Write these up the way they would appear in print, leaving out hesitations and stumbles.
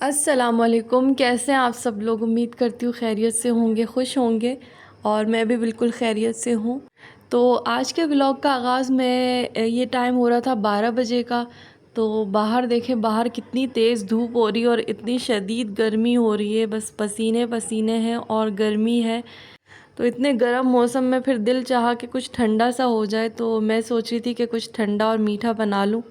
अस्सलामुअलैकुम। कैसे हैं आप सब लोग? उम्मीद करती हूँ खैरियत से होंगे, खुश होंगे। और मैं भी बिल्कुल खैरियत से हूँ। तो आज के व्लॉग का आगाज़ ये टाइम हो रहा था 12 बजे का। तो बाहर देखें, बाहर कितनी तेज़ धूप हो रही है और इतनी शदीद गर्मी हो रही है, बस पसीने पसीने हैं और गर्मी है। तो इतने गर्म मौसम में फिर दिल चाहा कि कुछ ठंडा सा हो जाए, तो मैं सोच रही थी कि कुछ ठंडा और मीठा बना लूँ।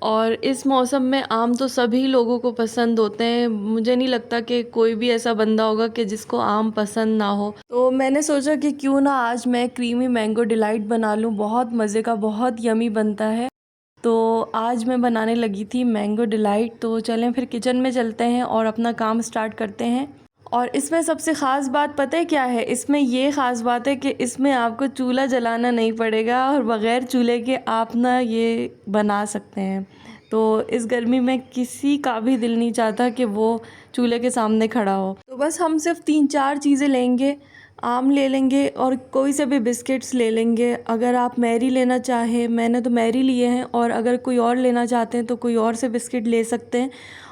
और इस मौसम में आम तो सभी लोगों को पसंद होते हैं। मुझे नहीं लगता कि कोई भी ऐसा बंदा होगा कि जिसको आम पसंद ना हो। तो मैंने सोचा कि क्यों ना आज मैं क्रीमी मैंगो डिलाइट बना लूँ। बहुत मज़े का, बहुत यमी बनता है। तो आज मैं बनाने लगी थी मैंगो डिलाइट। तो चलें फिर किचन में चलते हैं और अपना काम स्टार्ट करते हैं। और इसमें सबसे ख़ास बात पता है क्या है? इसमें ये ख़ास बात है कि इसमें आपको चूल्हा जलाना नहीं पड़ेगा और बग़ैर चूल्हे के आप ना ये बना सकते हैं। तो इस गर्मी में किसी का भी दिल नहीं चाहता कि वो चूल्हे के सामने खड़ा हो। तो बस हम सिर्फ 3-4 चीज़ें लेंगे। आम ले लेंगे और कोई से भी बिस्किट्स ले लेंगे। अगर आप मैरी लेना चाहें, मैंने तो मैरी लिए हैं, और अगर कोई और लेना चाहते हैं तो कोई और से बिस्किट ले सकते हैं।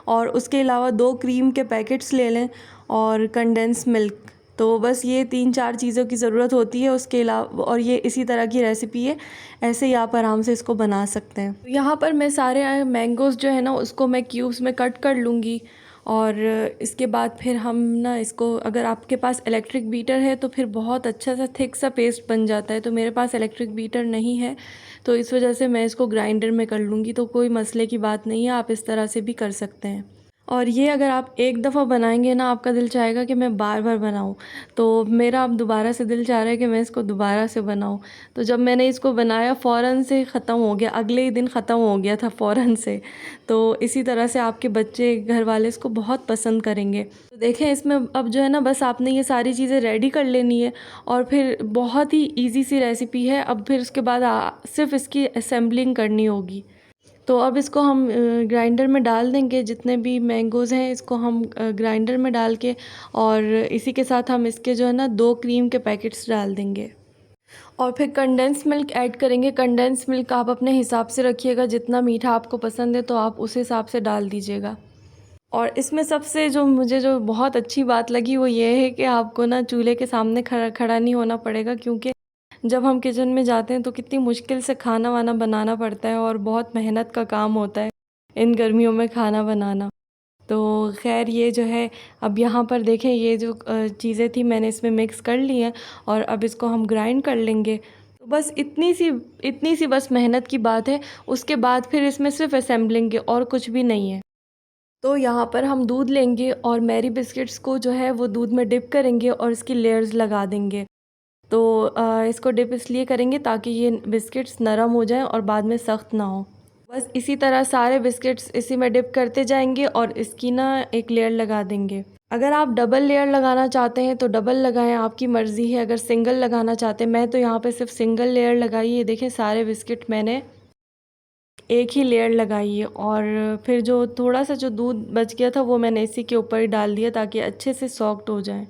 और उसके अलावा 2 क्रीम के पैकेट्स ले लें और कंडेंस मिल्क। तो बस ये 3-4 चीज़ों की ज़रूरत होती है। उसके अलावा और ये इसी तरह की रेसिपी है, ऐसे ही आप आराम से इसको बना सकते हैं। तो यहाँ पर मैं सारे मैंगोज़ जो है ना, उसको मैं क्यूब्स में कट कर लूँगी। और इसके बाद फिर हम ना इसको, अगर आपके पास इलेक्ट्रिक बीटर है तो फिर बहुत अच्छा सा थिक सा पेस्ट बन जाता है। तो मेरे पास इलेक्ट्रिक बीटर नहीं है, तो इस वजह से मैं इसको ग्राइंडर में कर लूँगी। तो कोई मसले की बात नहीं है, आप इस तरह से भी कर सकते हैं। और ये अगर आप एक दफ़ा बनाएंगे ना, आपका दिल चाहेगा कि मैं बार बार बनाऊँ। तो मेरा अब दोबारा से दिल चाह रहा है कि मैं इसको दोबारा से बनाऊँ। तो जब मैंने इसको बनाया, फ़ौरन से ख़त्म हो गया, अगले ही दिन ख़त्म हो गया था फ़ौरन से। तो इसी तरह से आपके बच्चे, घर वाले इसको बहुत पसंद करेंगे। तो देखें, इसमें अब जो है ना, बस आपने ये सारी चीज़ें रेडी कर लेनी है और फिर बहुत ही ईज़ी सी रेसिपी है। अब फिर उसके बाद सिर्फ इसकी असेंबलिंग करनी होगी। तो अब इसको हम ग्राइंडर में डाल देंगे। जितने भी मैंगोज़ हैं इसको हम ग्राइंडर में डाल के, और इसी के साथ हम इसके जो है ना 2 क्रीम के पैकेट्स डाल देंगे। और फिर कंडेंस मिल्क ऐड करेंगे। कंडेंस मिल्क आप अपने हिसाब से रखिएगा, जितना मीठा आपको पसंद है तो आप उस हिसाब से डाल दीजिएगा। और इसमें सबसे जो मुझे जो बहुत अच्छी बात लगी वो ये है कि आपको ना चूल्हे के सामने खड़ा खड़ा नहीं होना पड़ेगा, क्योंकि जब हम किचन में जाते हैं तो कितनी मुश्किल से खाना वाना बनाना पड़ता है और बहुत मेहनत का काम होता है इन गर्मियों में खाना बनाना। तो खैर, ये जो है, अब यहाँ पर देखें, ये जो चीज़ें थी मैंने इसमें मिक्स कर ली हैं और अब इसको हम ग्राइंड कर लेंगे। तो बस इतनी सी बस मेहनत की बात है। उसके बाद फिर इसमें सिर्फ असेंबलिंग है और कुछ भी नहीं है। तो यहाँ पर हम दूध लेंगे और मैरी बिस्किट्स को जो है वो दूध में डिप करेंगे और इसकी लेयर्स लगा देंगे। तो इसको डिप इसलिए करेंगे ताकि ये बिस्किट्स नरम हो जाएं और बाद में सख्त ना हो। बस इसी तरह सारे बिस्किट्स इसी में डिप करते जाएंगे और इसकी ना एक लेयर लगा देंगे। अगर आप डबल लेयर लगाना चाहते हैं तो डबल लगाएं, आपकी मर्ज़ी है। अगर सिंगल लगाना चाहते हैं, मैं तो यहाँ पे सिर्फ सिंगल लेयर लगाई है। देखें, सारे बिस्किट मैंने एक ही लेयर लगाई है। और फिर जो थोड़ा सा जो दूध बच गया था वो मैंने इसी के ऊपर ही डाल दिया ताकि अच्छे से सॉफ्ट हो जाए।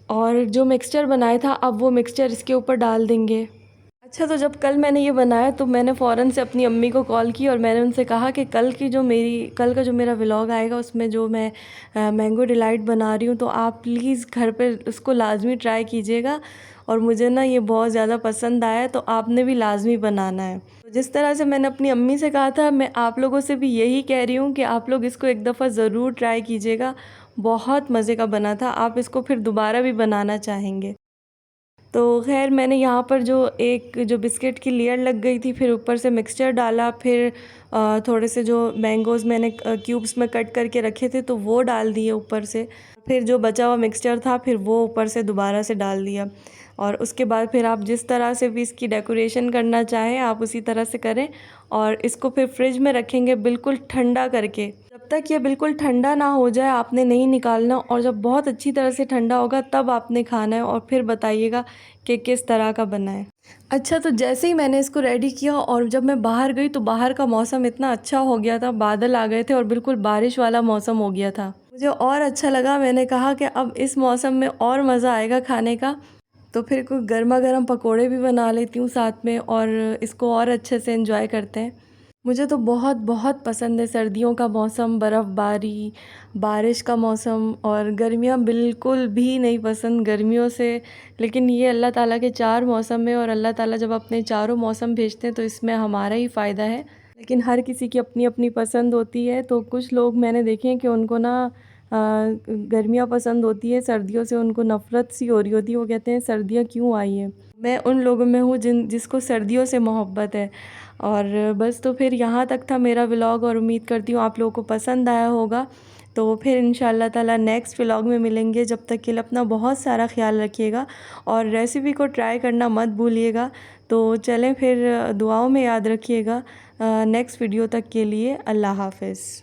और जो मिक्सचर बनाया था, अब वो मिक्सचर इसके ऊपर डाल देंगे। अच्छा, तो जब कल मैंने ये बनाया तो मैंने फ़ौरन से अपनी अम्मी को कॉल की और मैंने उनसे कहा कि कल का जो मेरा व्लॉग आएगा उसमें जो मैं मैंगो डिलाइट बना रही हूँ, तो आप प्लीज़ घर पे उसको लाज़मी ट्राई कीजिएगा। और मुझे ना ये बहुत ज़्यादा पसंद आया है, तो आपने भी लाज़मी बनाना है। तो जिस तरह से मैंने अपनी अम्मी से कहा था, मैं आप लोगों से भी यही कह रही हूँ कि आप लोग इसको एक दफ़ा ज़रूर ट्राई कीजिएगा। बहुत मज़े का बना था, आप इसको फिर दोबारा भी बनाना चाहेंगे। तो खैर, मैंने यहाँ पर जो बिस्किट की लेयर लग गई थी, फिर ऊपर से मिक्सचर डाला, फिर थोड़े से जो मैंगोज़ मैंने क्यूब्स में कट करके रखे थे तो वो डाल दिए ऊपर से। फिर जो बचा हुआ मिक्सचर था फिर वो ऊपर से दोबारा से डाल दिया। और उसके बाद फिर आप जिस तरह से भी इसकी डेकोरेशन करना चाहें आप उसी तरह से करें। और इसको फिर फ्रिज में रखेंगे बिल्कुल ठंडा करके। जब तक ये बिल्कुल ठंडा ना हो जाए आपने नहीं निकालना, और जब बहुत अच्छी तरह से ठंडा होगा तब आपने खाना है और फिर बताइएगा कि किस तरह का बना है। अच्छा, तो जैसे ही मैंने इसको रेडी किया और जब मैं बाहर गई तो बाहर का मौसम इतना अच्छा हो गया था, बादल आ गए थे और बिल्कुल बारिश वाला मौसम हो गया था। मुझे और अच्छा लगा। मैंने कहा कि अब इस मौसम में और मज़ा आएगा खाने का। तो फिर कोई गर्मा गर्म पकोड़े भी बना लेती हूँ साथ में और इसको और अच्छे से एंजॉय करते हैं। मुझे तो बहुत बहुत पसंद है सर्दियों का मौसम, बर्फ़बारी, बारिश का मौसम। और गर्मियाँ बिल्कुल भी नहीं पसंद गर्मियों से। लेकिन ये अल्लाह ताला के 4 मौसम है और अल्लाह ताला जब अपने चारों मौसम भेजते हैं तो इसमें हमारा ही फ़ायदा है। लेकिन हर किसी की अपनी अपनी पसंद होती है। तो कुछ लोग मैंने देखे हैं कि उनको ना गर्मियाँ पसंद होती है, सर्दियों से उनको नफ़रत सी हो रही होती है। वो कहते हैं सर्दियाँ क्यों आई हैं। मैं उन लोगों में हूँ जिसको सर्दियों से मोहब्बत है। और बस तो फिर यहाँ तक था मेरा व्लॉग और उम्मीद करती हूँ आप लोगों को पसंद आया होगा। तो फिर इंशाल्लाह ताला नेक्स्ट व्लॉग में मिलेंगे। जब तक के लिए अपना बहुत सारा ख्याल रखिएगा और रेसिपी को ट्राई करना मत भूलिएगा। तो चलें फिर दुआओं में याद रखिएगा। नेक्स्ट वीडियो तक के लिए अल्लाह हाफ़िज़।